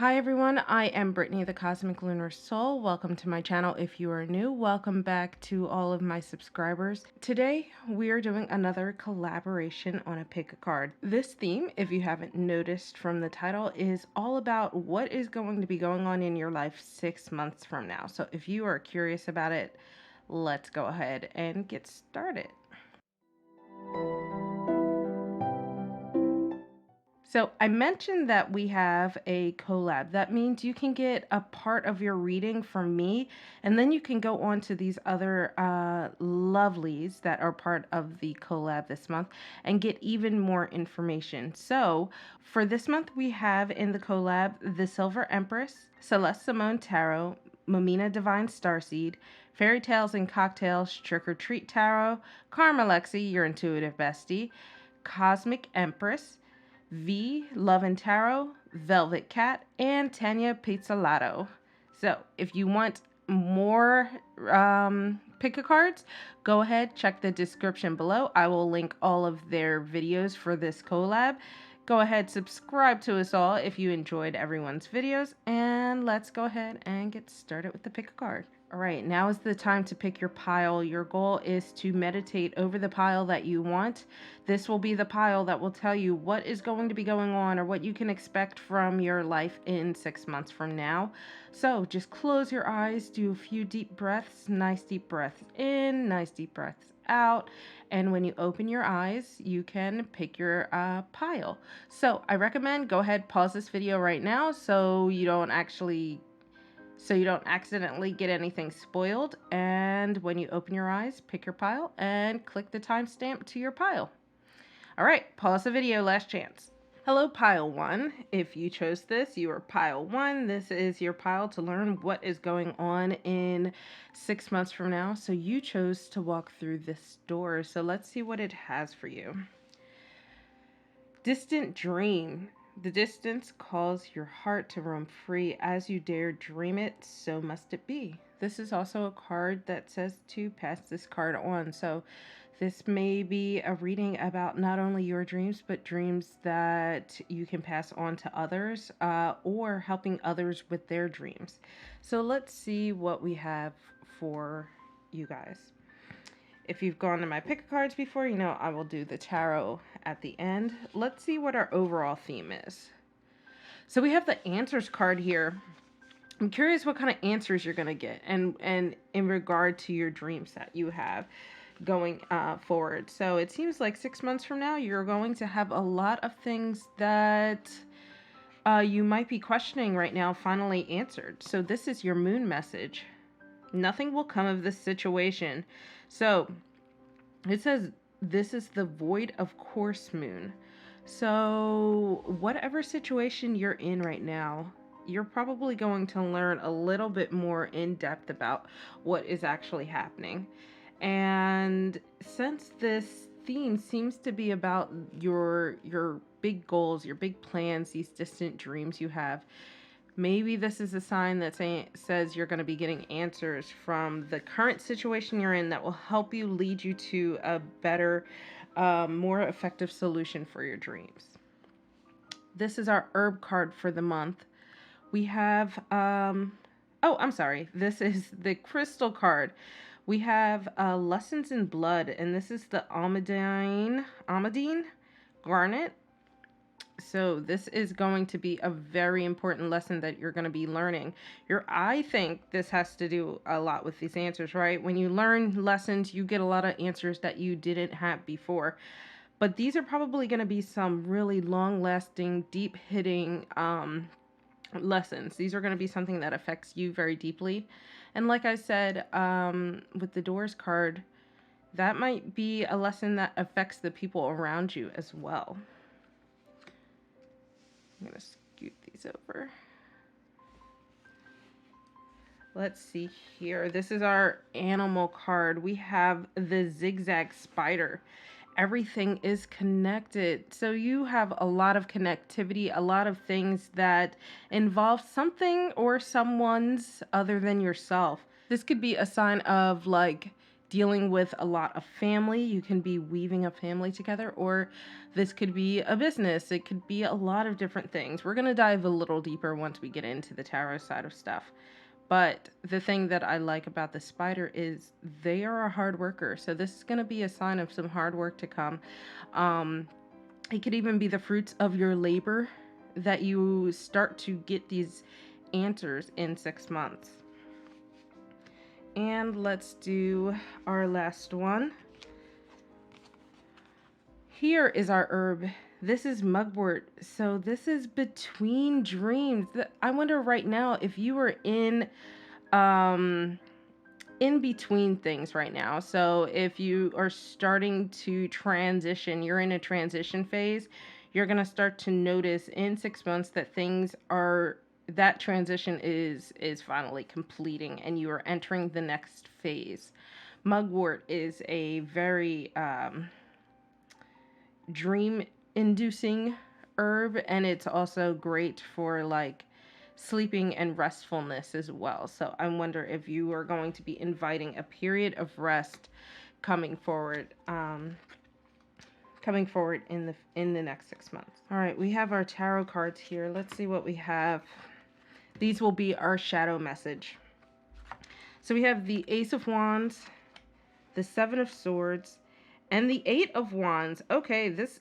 Hi everyone, I am Brittany the Cosmic Lunar Soul. Welcome to my channel if you are new. Welcome back to all of my subscribers. Today we are doing another collaboration on a pick a card. This theme, if you haven't noticed from the title, is all about what is going to be going on in your life 6 months from now. So if you are curious about it, let's go ahead and get started. So I mentioned that we have a collab. That means you can get a part of your reading from me, and then you can go on to these other lovelies that are part of the collab this month and get even more information. So for this month, we have in the collab the Silver Empress, Celeste Simone Tarot, Momina Divine Starseed, Fairy Tales and Cocktails, Trick or Treat Tarot, Karma Lexi, your intuitive bestie, Cosmic Empress, V, Love and Tarot, Velvet Cat, and Tanya Pizzolato. So if you want more pick-a cards, go ahead, check the description below. I will link all of their videos for this collab. Go ahead, subscribe to us all if you enjoyed everyone's videos, and let's go ahead and get started with the pick-a-card. All right, now is the time to pick your pile. Your goal is to meditate over the pile that you want. This will be the pile that will tell you what is going to be going on or what you can expect from your life in 6 months from now. So just close your eyes, do a few deep breaths, nice deep breaths in, nice deep breaths out. And when you open your eyes, you can pick your pile. So I recommend go ahead, pause this video right now so you don't accidentally get anything spoiled. And when you open your eyes, pick your pile and click the timestamp to your pile. All right, pause the video, last chance. Hello, pile 1. If you chose this, you are pile 1. This is your pile to learn what is going on in 6 months from now. So you chose to walk through this door. So let's see what it has for you. Distant dream. The distance calls your heart to roam free. As you dare dream it, so must it be. This is also a card that says to pass this card on. So this may be a reading about not only your dreams, but dreams that you can pass on to others or helping others with their dreams. So let's see what we have for you guys. If you've gone to my pick cards before, you know I will do the tarot at the end. Let's see what our overall theme is. So we have the answers card here. I'm curious what kind of answers you're going to get and in regard to your dreams that you have going forward. So it seems like 6 months from now, you're going to have a lot of things that you might be questioning right now finally answered. So this is your moon message. Nothing will come of this situation. So it says this is the void of course moon. So whatever situation you're in right now, you're probably going to learn a little bit more in depth about what is actually happening. And since this theme seems to be about your big goals, your big plans, these distant dreams you have, maybe this is a sign that says you're going to be getting answers from the current situation you're in that will help you lead you to a better, more effective solution for your dreams. This is our herb card for the month. We have, this is the crystal card. We have Lessons in Blood, and this is the Almudine Garnet. So this is going to be a very important lesson that you're going to be learning. I think this has to do a lot with these answers, right? When you learn lessons, you get a lot of answers that you didn't have before. But these are probably going to be some really long-lasting, deep-hitting lessons. These are going to be something that affects you very deeply. And like I said, with the Doors card, that might be a lesson that affects the people around you as well. I'm going to scoot these over. Let's see here. This is our animal card. We have the zigzag spider. Everything is connected. So you have a lot of connectivity, a lot of things that involve something or someone's other than yourself. This could be a sign of like dealing with a lot of family. You can be weaving a family together, or this could be a business. It could be a lot of different things. We're going to dive a little deeper once we get into the tarot side of stuff. But the thing that I like about the spider is they are a hard worker. So this is going to be a sign of some hard work to come. It could even be the fruits of your labor that you start to get these answers in 6 months. And let's do our last one. Here is our herb. This is mugwort. So this is between dreams. I wonder right now if you are in between things right now. So if you are starting to transition, you're in a transition phase, you're going to start to notice in 6 months that that transition is finally completing and you are entering the next phase. Mugwort is a very dream inducing herb, and it's also great for like sleeping and restfulness as well. So I wonder if you are going to be inviting a period of rest coming forward in the next 6 months. All right, we have our tarot cards here. Let's see what we have. These will be our shadow message. So we have the Ace of Wands, the Seven of Swords, and the Eight of Wands. Okay, this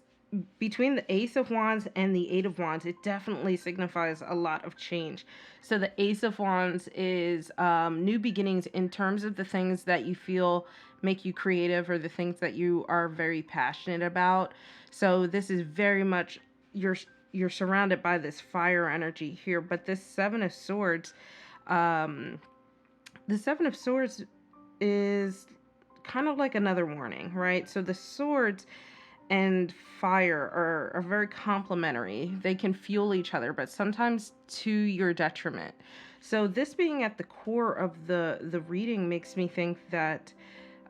between the Ace of Wands and the Eight of Wands, it definitely signifies a lot of change. So the Ace of Wands is new beginnings in terms of the things that you feel make you creative or the things that you are very passionate about. So this is very much, you're surrounded by this fire energy here. But this Seven of Swords, the Seven of Swords is kind of like another warning, right? So the swords and fire are very complementary. They can fuel each other, but sometimes to your detriment. So this being at the core of the reading makes me think that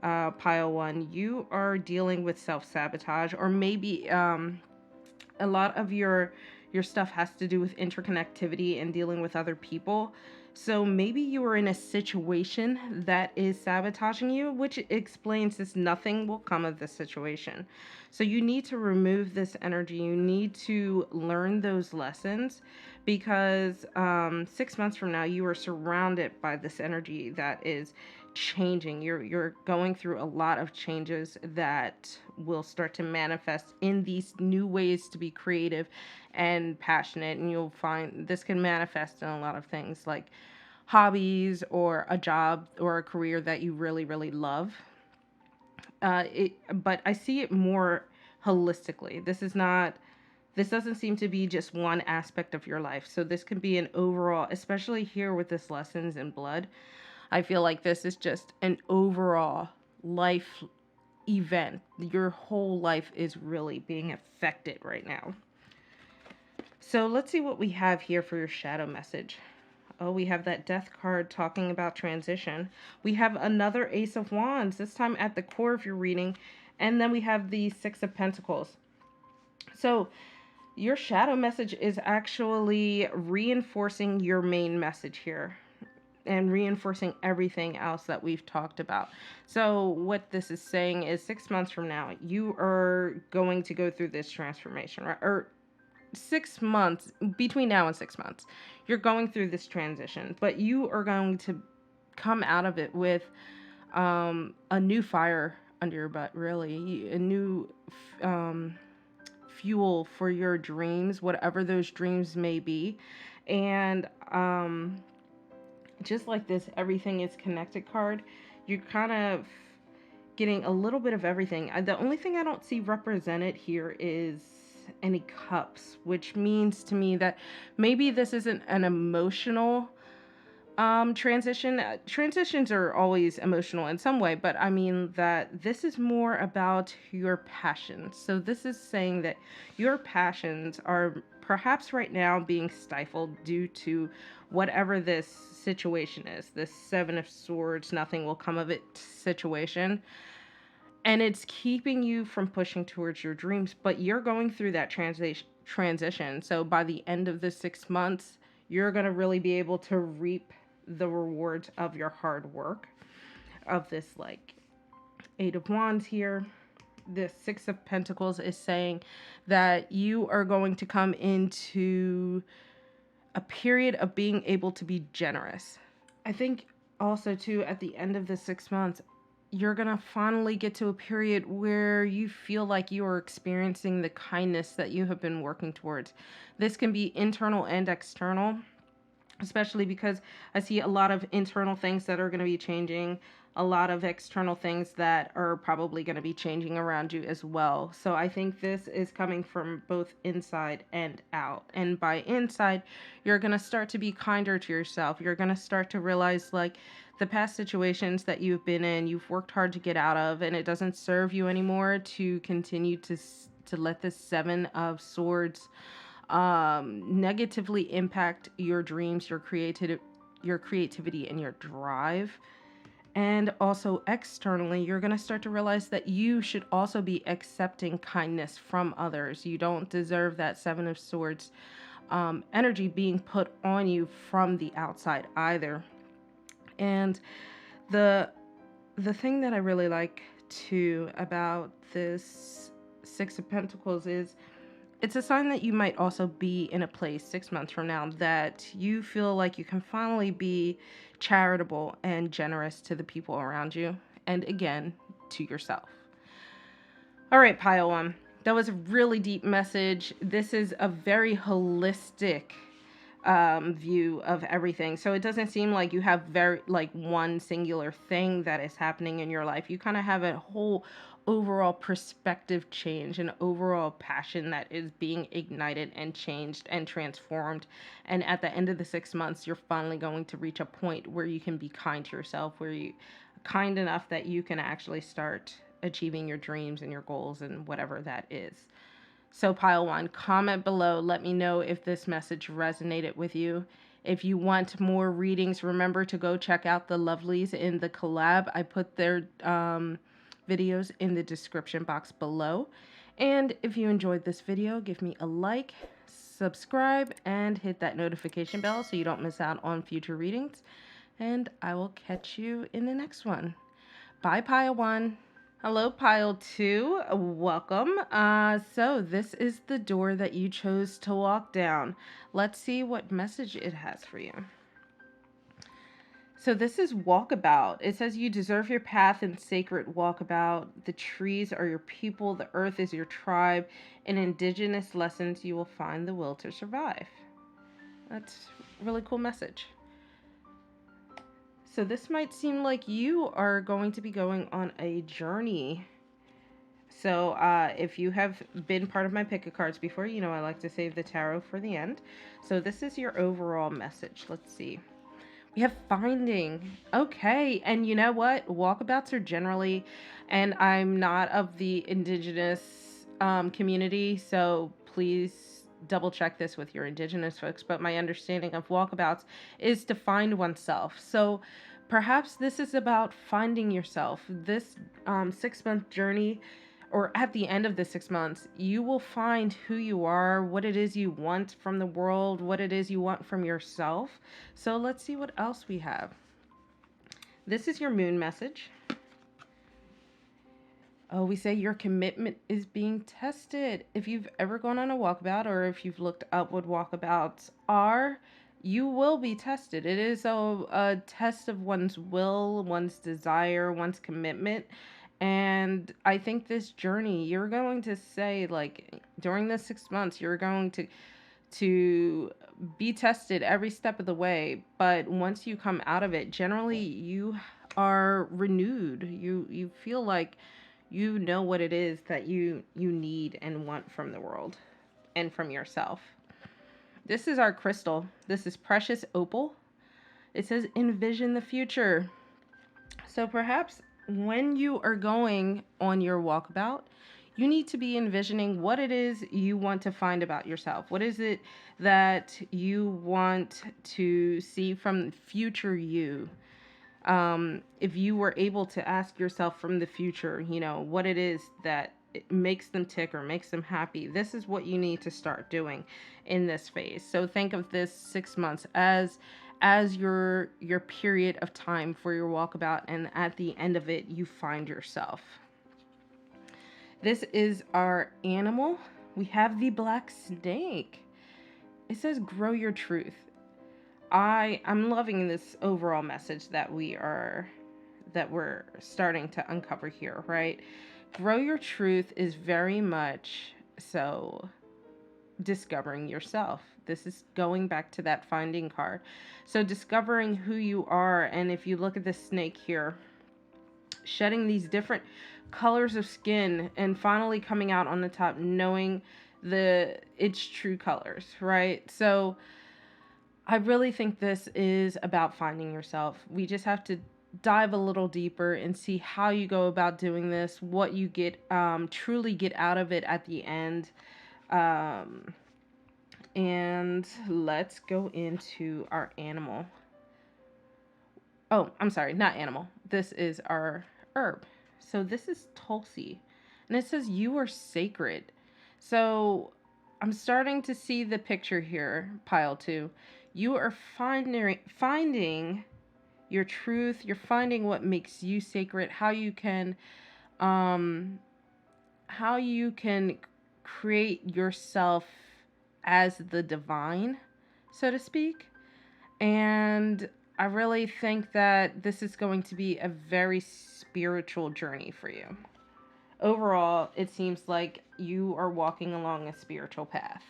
pile one, you are dealing with self-sabotage, or maybe a lot of your stuff has to do with interconnectivity and dealing with other people. So maybe you are in a situation that is sabotaging you, which explains this nothing will come of this situation. So you need to remove this energy. You need to learn those lessons, because 6 months from now, you are surrounded by this energy that is changing. You're going through a lot of changes that will start to manifest in these new ways to be creative and passionate, and you'll find this can manifest in a lot of things like hobbies or a job or a career that you really love. But I see it more holistically. This doesn't seem to be just one aspect of your life. So this can be an overall, especially here with this lessons in blood. I feel like this is just an overall life event. Your whole life is really being affected right now. So let's see what we have here for your shadow message. Oh, we have that Death card talking about transition. We have another Ace of Wands, this time at the core of your reading. And then we have the Six of Pentacles. So your shadow message is actually reinforcing your main message here and reinforcing everything else that we've talked about. So what this is saying is 6 months from now, you are going to go through this transformation, right? Or 6 months, between now and 6 months, you're going through this transition, but you are going to come out of it with a new fire under your butt, really, a new fuel for your dreams, whatever those dreams may be. And just like this everything is connected card, you're kind of getting a little bit of everything. The only thing I don't see represented here is any cups, which means to me that maybe this isn't an emotional transition. Transitions are always emotional in some way, but I mean that this is more about your passions. So this is saying that your passions are perhaps right now being stifled due to whatever this situation is, this Seven of Swords, nothing will come of it situation. And it's keeping you from pushing towards your dreams, but you're going through that transition. So by the end of the 6 months, you're going to really be able to reap the rewards of your hard work, of this like Eight of Wands here. The Six of Pentacles is saying that you are going to come into a period of being able to be generous. I think also too at the end of the 6 months, you're going to finally get to a period where you feel like you are experiencing the kindness that you have been working towards. This can be internal and external, especially because I see a lot of internal things that are going to be changing, a lot of external things that are probably going to be changing around you as well. So I think this is coming from both inside and out. And by inside, you're going to start to be kinder to yourself. You're going to start to realize like the past situations that you've been in, you've worked hard to get out of, and it doesn't serve you anymore to continue to let the Seven of Swords negatively impact your dreams, your creativity, and your drive. And also externally, you're going to start to realize that you should also be accepting kindness from others. You don't deserve that Seven of Swords energy being put on you from the outside either. And the thing that I really like too about this Six of Pentacles is it's a sign that you might also be in a place 6 months from now that you feel like you can finally be charitable and generous to the people around you. And again, to yourself. All right, pile one. That was a really deep message. This is a very holistic view of everything. So it doesn't seem like you have very like one singular thing that is happening in your life. You kind of have a whole overall perspective change, an overall passion that is being ignited and changed and transformed. And at the end of the 6 months, you're finally going to reach a point where you can be kind to yourself, where you kind enough that you can actually start achieving your dreams and your goals and whatever that is. So pile one, comment below. Let me know if this message resonated with you. If you want more readings, remember to go check out the lovelies in the collab. I put their videos in the description box below. And if you enjoyed this video, give me a like, subscribe, and hit that notification bell so you don't miss out on future readings. And I will catch you in the next one. Bye, pile one. Hello, pile two. Welcome. So this is the door that you chose to walk down. Let's see what message it has for you. So this is walkabout. It says you deserve your path and sacred walkabout. The trees are your people. The earth is your tribe. In indigenous lessons, you will find the will to survive. That's a really cool message. So this might seem like you are going to be going on a journey. So if you have been part of my pick of cards before, you know I like to save the tarot for the end. So this is your overall message. Let's see. We have finding. Okay, and you know what? Walkabouts are generally, and I'm not of the indigenous community, so please double check this with your indigenous folks, but my understanding of walkabouts is to find oneself. So perhaps this is about finding yourself. This 6-month journey, or at the end of the 6 months, you will find who you are, what it is you want from the world, what it is you want from yourself. So let's see what else we have. This is your moon message. Oh, we say your commitment is being tested. If you've ever gone on a walkabout, or if you've looked up what walkabouts are, you will be tested. It is a test of one's will, one's desire, one's commitment. And I think this journey, you're going to say, like, during the 6 months, you're going to be tested every step of the way. But once you come out of it, generally you are renewed. You feel like you know what it is that you need and want from the world and from yourself. This is our crystal. This is precious opal. It says envision the future. So perhaps when you are going on your walkabout, you need to be envisioning what it is you want to find about yourself. What is it that you want to see from future you? If you were able to ask yourself from the future, you know, what it is that it makes them tick or makes them happy, this is what you need to start doing in this phase. So think of this 6 months as as your period of time for your walkabout, and at the end of it you find yourself. This is our animal. We have the black snake. It says grow your truth. I'm loving this overall message that we're starting to uncover here, right? Grow your truth is very much so discovering yourself. This is going back to that finding card. So discovering who you are, and if you look at the snake here, shedding these different colors of skin and finally coming out on the top, knowing its true colors, right? So I really think this is about finding yourself. We just have to dive a little deeper and see how you go about doing this, what you get truly get out of it at the end. And let's go into our animal. Oh, I'm sorry, not animal. This is our herb. So this is Tulsi. And it says you are sacred. So I'm starting to see the picture here, pile 2. You are finding your truth. You're finding what makes you sacred, how you can create yourself as the divine, so to speak. And I really think that this is going to be a very spiritual journey for you. Overall, it seems like you are walking along a spiritual path.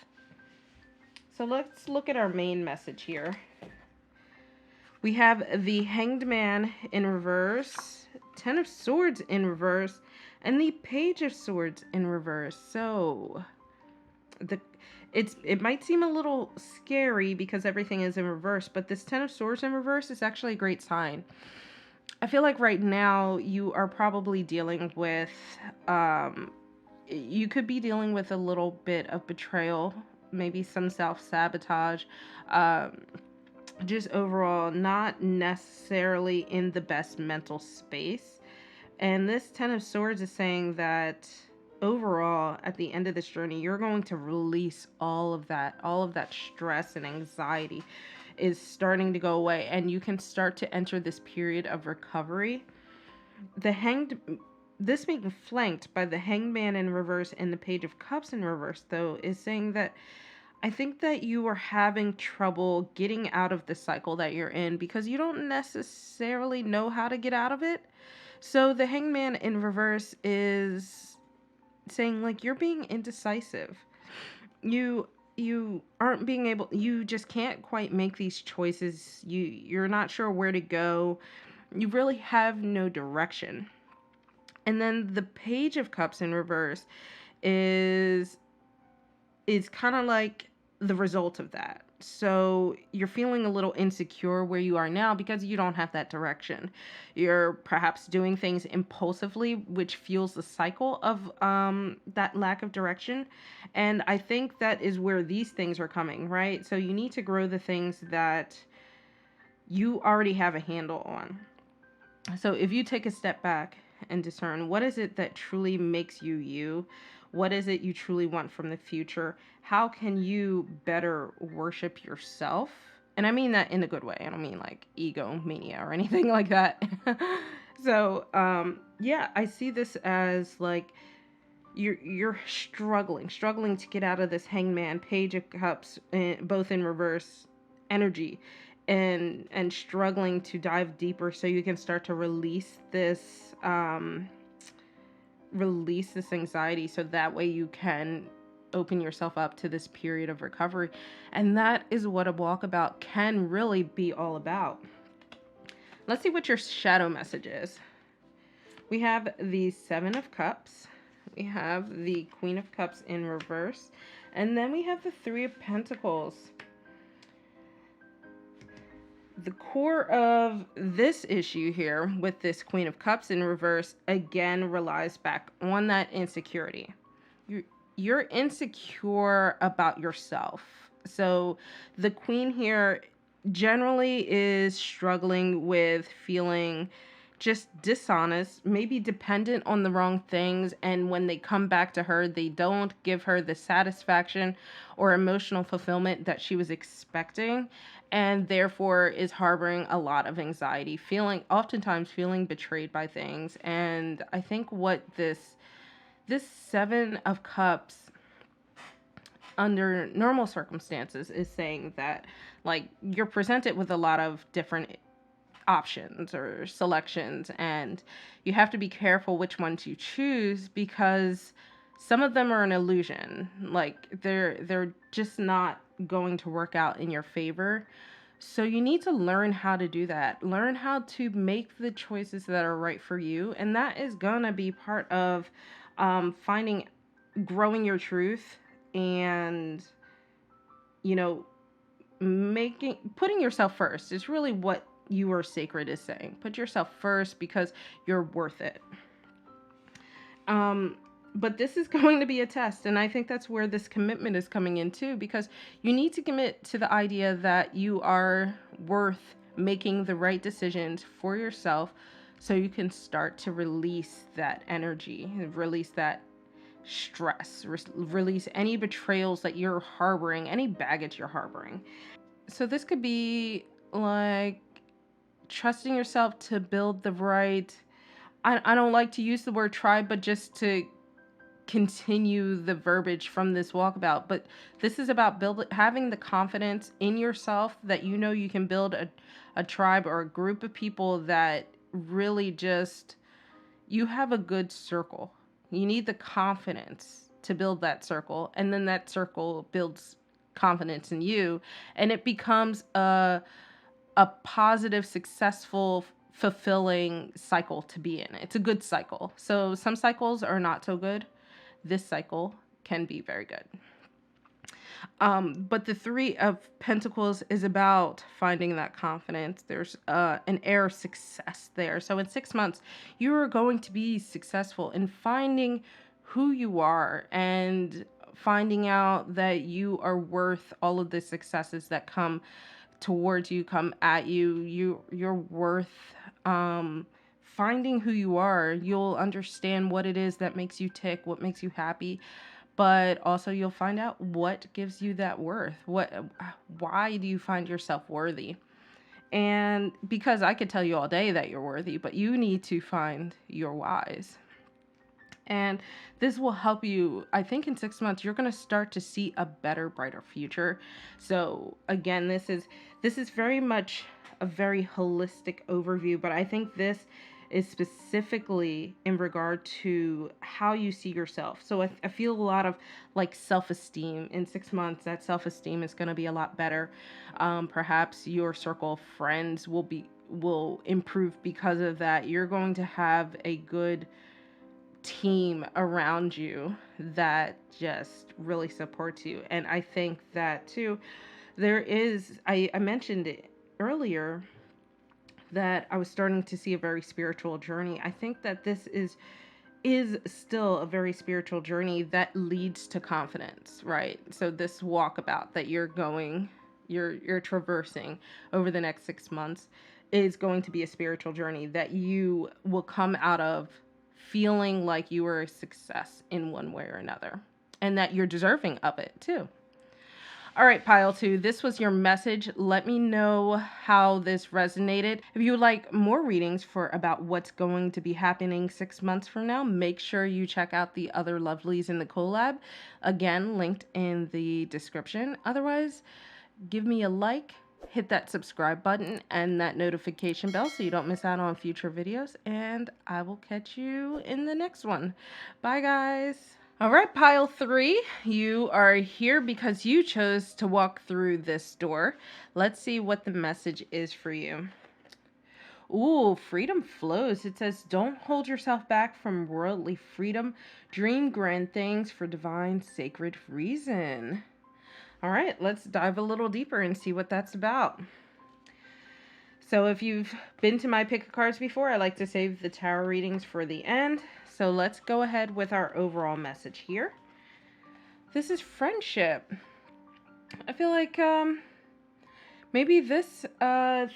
So let's look at our main message here. We have the Hanged Man in reverse, 10 of Swords in reverse, and the Page of Swords in reverse. So it might seem a little scary because everything is in reverse, but this 10 of Swords in reverse is actually a great sign. I feel like right now you are probably dealing with, you could be dealing with a little bit of betrayal, maybe some self-sabotage, just overall not necessarily in the best mental space. And this 10 of Swords is saying that overall, at the end of this journey, you're going to release all of that stress and anxiety is starting to go away, and you can start to enter this period of recovery. This being flanked by the Hanged Man in reverse and the Page of Cups in reverse, though, is saying that I think that you are having trouble getting out of the cycle that you're in because you don't necessarily know how to get out of it. So the Hanged Man in reverse is saying, like, you're being indecisive. You aren't being able, you just can't quite make these choices. You're not sure where to go. You really have no direction. And then the Page of Cups in reverse is kind of like the result of that. So you're feeling a little insecure where you are now because you don't have that direction. You're perhaps doing things impulsively, which fuels the cycle of that lack of direction. And I think that is where these things are coming, right? So you need to grow the things that you already have a handle on. So if you take a step back and discern, what is it that truly makes you you? What is it you truly want from the future? How can you better worship yourself? And I mean that in a good way. I don't mean like egomania or anything like that. So, yeah, I see this as like you're struggling to get out of this Hangman, Page of Cups, both in reverse energy, and struggling to dive deeper so you can start to release this anxiety, so that way you can open yourself up to this period of recovery. And that is what a walkabout can really be all about. Let's see what your shadow message is. We have the 7 of Cups, we have the Queen of Cups in reverse, and then we have the 3 of Pentacles. The core of this issue here with this Queen of Cups in reverse again relies back on that insecurity. You're insecure about yourself. So the Queen here generally is struggling with feeling just dishonest, maybe dependent on the wrong things, and when they come back to her, they don't give her the satisfaction or emotional fulfillment that she was expecting. and therefore is harboring a lot of anxiety, oftentimes feeling betrayed by things. And I think what this 7 of Cups under normal circumstances is saying that, like, you're presented with a lot of different options or selections, and you have to be careful which ones you choose, because some of them are an illusion. Like, they're just not going to work out in your favor. So you need to learn how to do that. Learn how to make the choices that are right for you, and that is gonna be part of finding, growing your truth, and you know, putting yourself first is really what you are sacred is saying. Put yourself first because you're worth it. Um, but this is going to be a test, and I think that's where this commitment is coming in too, because you need to commit to the idea that you are worth making the right decisions for yourself, so you can start to release that energy, release that stress, release any betrayals that you're harboring, any baggage you're harboring. So this could be like trusting yourself to build the right, I don't like to use the word tribe, but just to continue the verbiage from this walkabout. But this is about having the confidence in yourself that you know you can build a tribe or a group of people that really just, you have a good circle. You need the confidence to build that circle, and then that circle builds confidence in you, and it becomes a positive, successful, fulfilling cycle to be in. It's a good cycle. So some cycles are not so good. This cycle can be very good. But the 3 of Pentacles is about finding that confidence. There's an air of success there. So in 6 months, you are going to be successful in finding who you are and finding out that you are worth all of the successes that come towards you, come at you. You're worth finding who you are. You'll understand what it is that makes you tick, what makes you happy, but also you'll find out what gives you that worth. Why do you find yourself worthy? And because I could tell you all day that you're worthy, but you need to find your whys. And this will help you. I think in 6 months, you're going to start to see a better, brighter future. So again, this is very much a very holistic overview, but I think this is specifically in regard to how you see yourself. So I feel a lot of like self-esteem in 6 months. That self-esteem is going to be a lot better. Perhaps your circle of friends will improve because of that. You're going to have a good team around you that just really supports you. And I think that too, I mentioned it earlier that I was starting to see a very spiritual journey. I think that this is still a very spiritual journey that leads to confidence, right? So this walkabout that you're traversing over the next 6 months is going to be a spiritual journey that you will come out of feeling like you are a success in one way or another, and that you're deserving of it too. All right, pile 2, this was your message. Let me know how this resonated. If you would like more readings about what's going to be happening 6 months from now, make sure you check out the other lovelies in the collab. Again, linked in the description. Otherwise, give me a like, hit that subscribe button and that notification bell so you don't miss out on future videos. And I will catch you in the next one. Bye, guys. All right, pile 3, you are here because you chose to walk through this door. Let's see what the message is for you. Ooh, freedom flows. It says, don't hold yourself back from worldly freedom. Dream grand things for divine sacred reason. All right, let's dive a little deeper and see what that's about. So if you've been to my pick of cards before, I like to save the tarot readings for the end. So let's go ahead with our overall message here. This is friendship. I feel like maybe this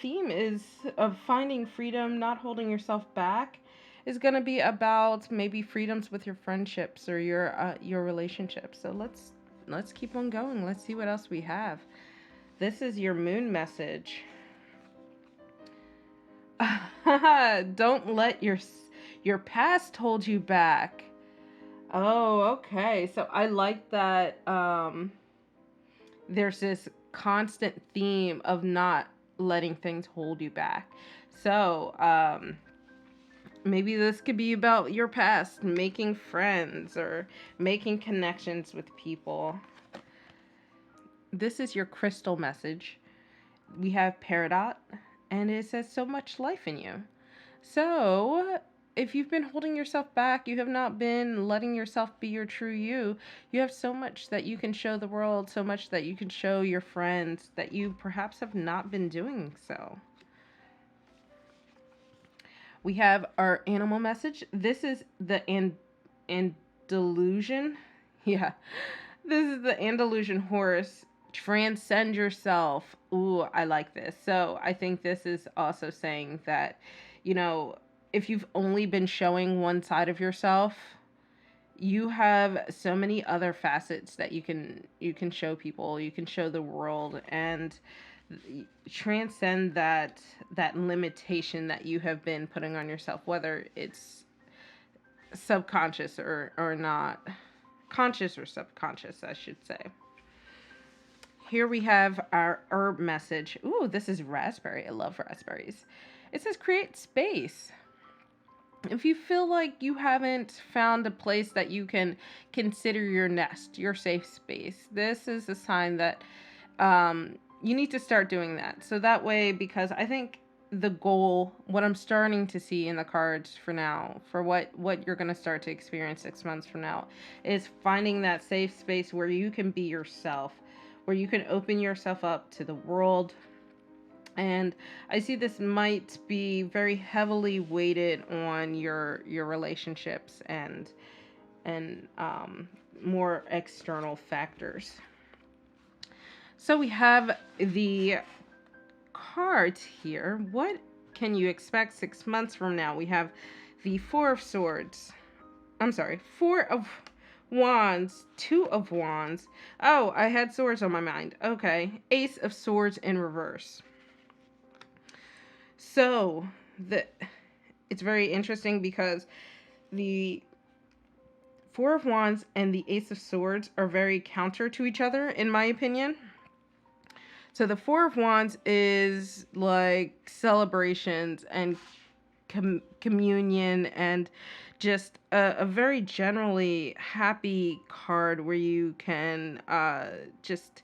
theme is of finding freedom, not holding yourself back, is going to be about maybe freedoms with your friendships or your relationships. So let's keep on going. Let's see what else we have. This is your moon message. Don't let your past hold you back. Oh, okay. So I like that there's this constant theme of not letting things hold you back. So, maybe this could be about your past, making friends or making connections with people. This is your crystal message. We have Peridot, and it says so much life in you. So, if you've been holding yourself back, you have not been letting yourself be your true you, you have so much that you can show the world, so much that you can show your friends that you perhaps have not been doing so. We have our animal message. This is the Andalusian. Yeah. This is the Andalusian horse. Transcend yourself. Ooh, I like this. So I think this is also saying that, you know, if you've only been showing one side of yourself, you have so many other facets that you can show people, you can show the world, and transcend that limitation that you have been putting on yourself, whether it's subconscious or not, conscious or subconscious, I should say. Here we have our herb message. Ooh, this is raspberry. I love raspberries. It says create space. If you feel like you haven't found a place that you can consider your nest, your safe space, this is a sign that you need to start doing that. So that way, because I think the goal, what I'm starting to see in the cards for now, for what you're going to start to experience 6 months from now, is finding that safe space where you can be yourself, where you can open yourself up to the world. And I see this might be very heavily weighted on your relationships and more external factors. So we have the cards here. What can you expect 6 months from now? We have the Four of Swords. I'm sorry, Four of Wands, Two of Wands. Oh, I had swords on my mind. Okay, Ace of Swords in reverse. So it's very interesting because the Four of Wands and the Ace of Swords are very counter to each other, in my opinion. So the Four of Wands is like celebrations and communion and just a very generally happy card where you can just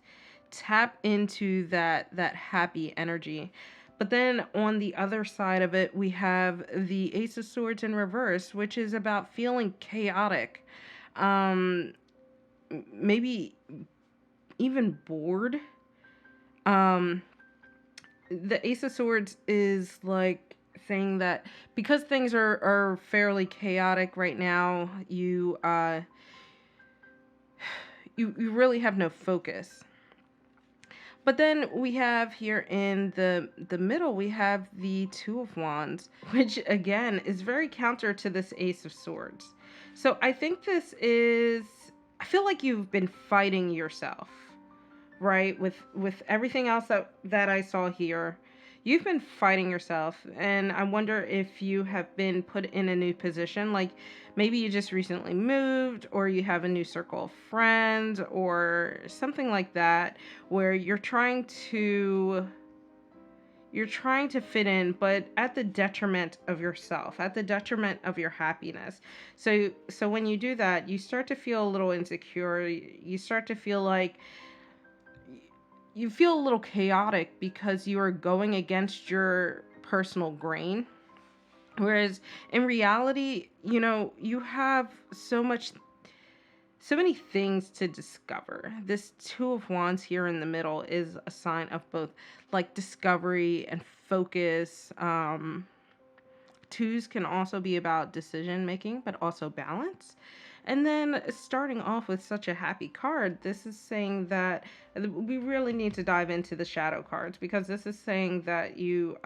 tap into that happy energy. But then on the other side of it, we have the Ace of Swords in reverse, which is about feeling chaotic, um, maybe even bored. Um, the Ace of Swords is like saying that because things are fairly chaotic right now, you really have no focus. But then we have here in the middle, we have the Two of Wands, which again is very counter to this Ace of Swords. So I think I feel like you've been fighting yourself, right? With everything else that I saw here, you've been fighting yourself, and I wonder if you have been put in a new position, like maybe you just recently moved, or you have a new circle of friends or something like that, where you're trying to fit in, but at the detriment of yourself, at the detriment of your happiness. So when you do that, you start to feel a little insecure. You start to feel like you feel a little chaotic because you are going against your personal grain. Whereas in reality, you have so many things to discover. This Two of Wands here in the middle is a sign of both like discovery and focus. Twos can also be about decision making, but also balance. And then starting off with such a happy card, this is saying that we really need to dive into the shadow cards, because this is saying that you're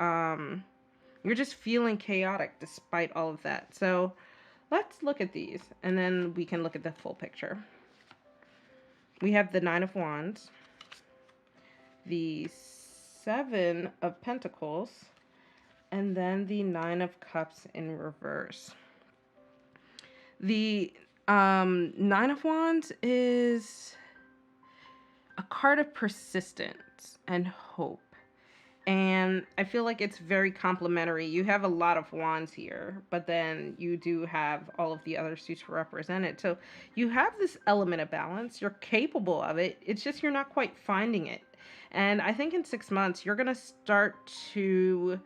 just feeling chaotic despite all of that. So let's look at these and then we can look at the full picture. We have the Nine of Wands, the Seven of Pentacles, and then the Nine of Cups in reverse. The Nine of Wands is a card of persistence and hope. And I feel like it's very complementary. You have a lot of wands here, but then you do have all of the other suits represented. So you have this element of balance. You're capable of it. It's just you're not quite finding it. And I think in 6 months, you're going to start to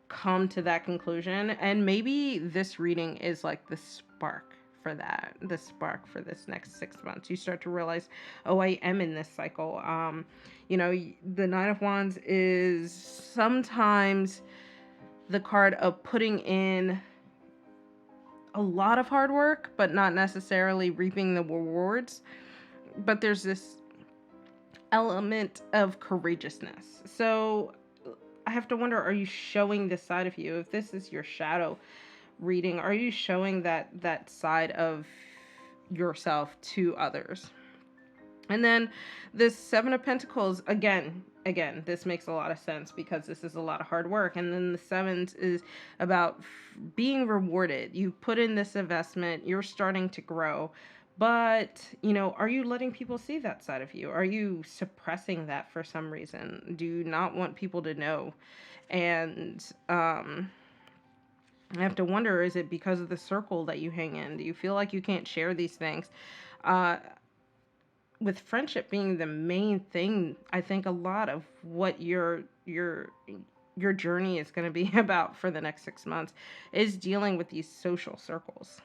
come to that conclusion. And maybe this reading is like the spark for that, the spark for this next 6 months. You start to realize, oh, I am in this cycle. You know, the Nine of Wands is sometimes the card of putting in a lot of hard work, but not necessarily reaping the rewards. But there's this element of courageousness. So I have to wonder, are you showing this side of you? If this is your shadow reading, are you showing that side of yourself to others? And then this Seven of Pentacles, again, this makes a lot of sense because this is a lot of hard work. And then the Sevens is about being rewarded. You put in this investment, you're starting to grow. But, you know, are you letting people see that side of you? Are you suppressing that for some reason? Do you not want people to know? And I have to wonder, is it because of the circle that you hang in? Do you feel like you can't share these things? With friendship being the main thing, I think a lot of what your journey is going to be about for the next 6 months is dealing with these social circles.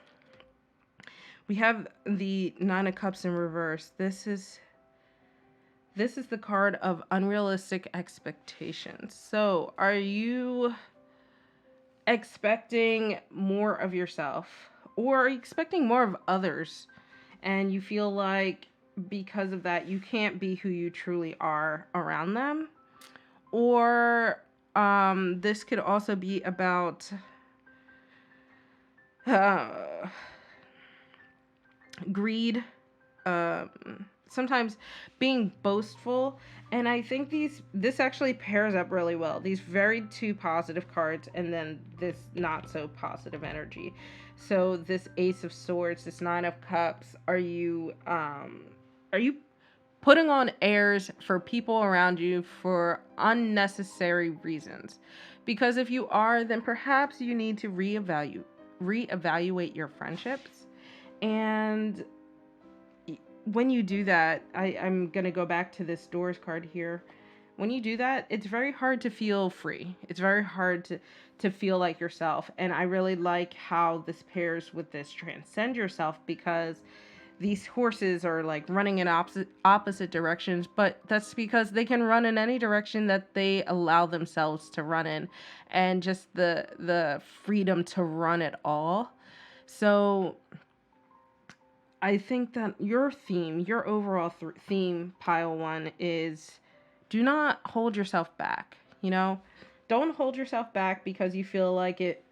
We have the Nine of Cups in reverse. This is the card of unrealistic expectations. So, are you expecting more of yourself, or are you expecting more of others, and you feel like because of that you can't be who you truly are around them? Or this could also be about greed, sometimes being boastful. And I think this actually pairs up really well, these very two positive cards and then this not so positive energy. So this Ace of Swords, this Nine of Cups, are you putting on airs for people around you for unnecessary reasons? Because if you are, then perhaps you need to reevaluate your friendships. And when you do that, I'm going to go back to this Doors card here. When you do that, it's very hard to feel free. It's very hard to feel like yourself. And I really like how this pairs with this Transcend Yourself, because these horses are like running in opposite directions, but that's because they can run in any direction that they allow themselves to run in, and just the freedom to run it all. So I think that your overall theme, pile one, is do not hold yourself back. You know, don't hold yourself back because you feel like it.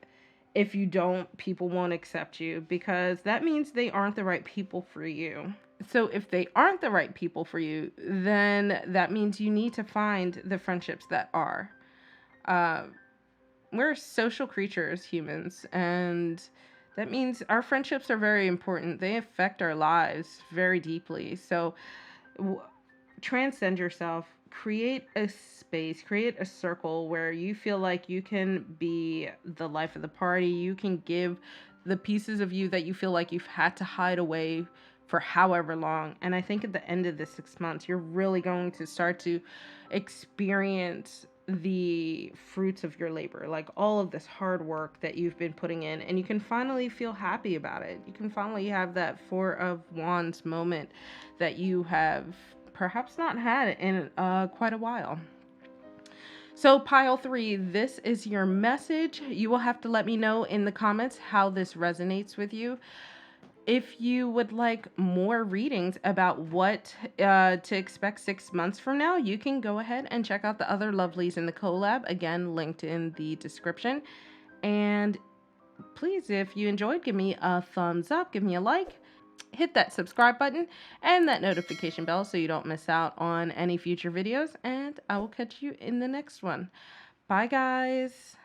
If you don't, people won't accept you, because that means they aren't the right people for you. So if they aren't the right people for you, then that means you need to find the friendships that are. We're social creatures, humans, and that means our friendships are very important. They affect our lives very deeply. So transcend yourself. Create a space, create a circle where you feel like you can be the life of the party. You can give the pieces of you that you feel like you've had to hide away for however long. And I think at the end of the 6 months, you're really going to start to experience the fruits of your labor, like all of this hard work that you've been putting in, and you can finally feel happy about it. You can finally have that Four of Wands moment that you have perhaps not had in quite a while. So pile 3, this is your message. You will have to let me know in the comments how this resonates with you. If you would like more readings about what to expect 6 months from now, you can go ahead and check out the other lovelies in the collab, again linked in the description. And please, if you enjoyed, give me a thumbs up, give me a like. hit that subscribe button and that notification bell so you don't miss out on any future videos. And I will catch you in the next one. Bye, guys.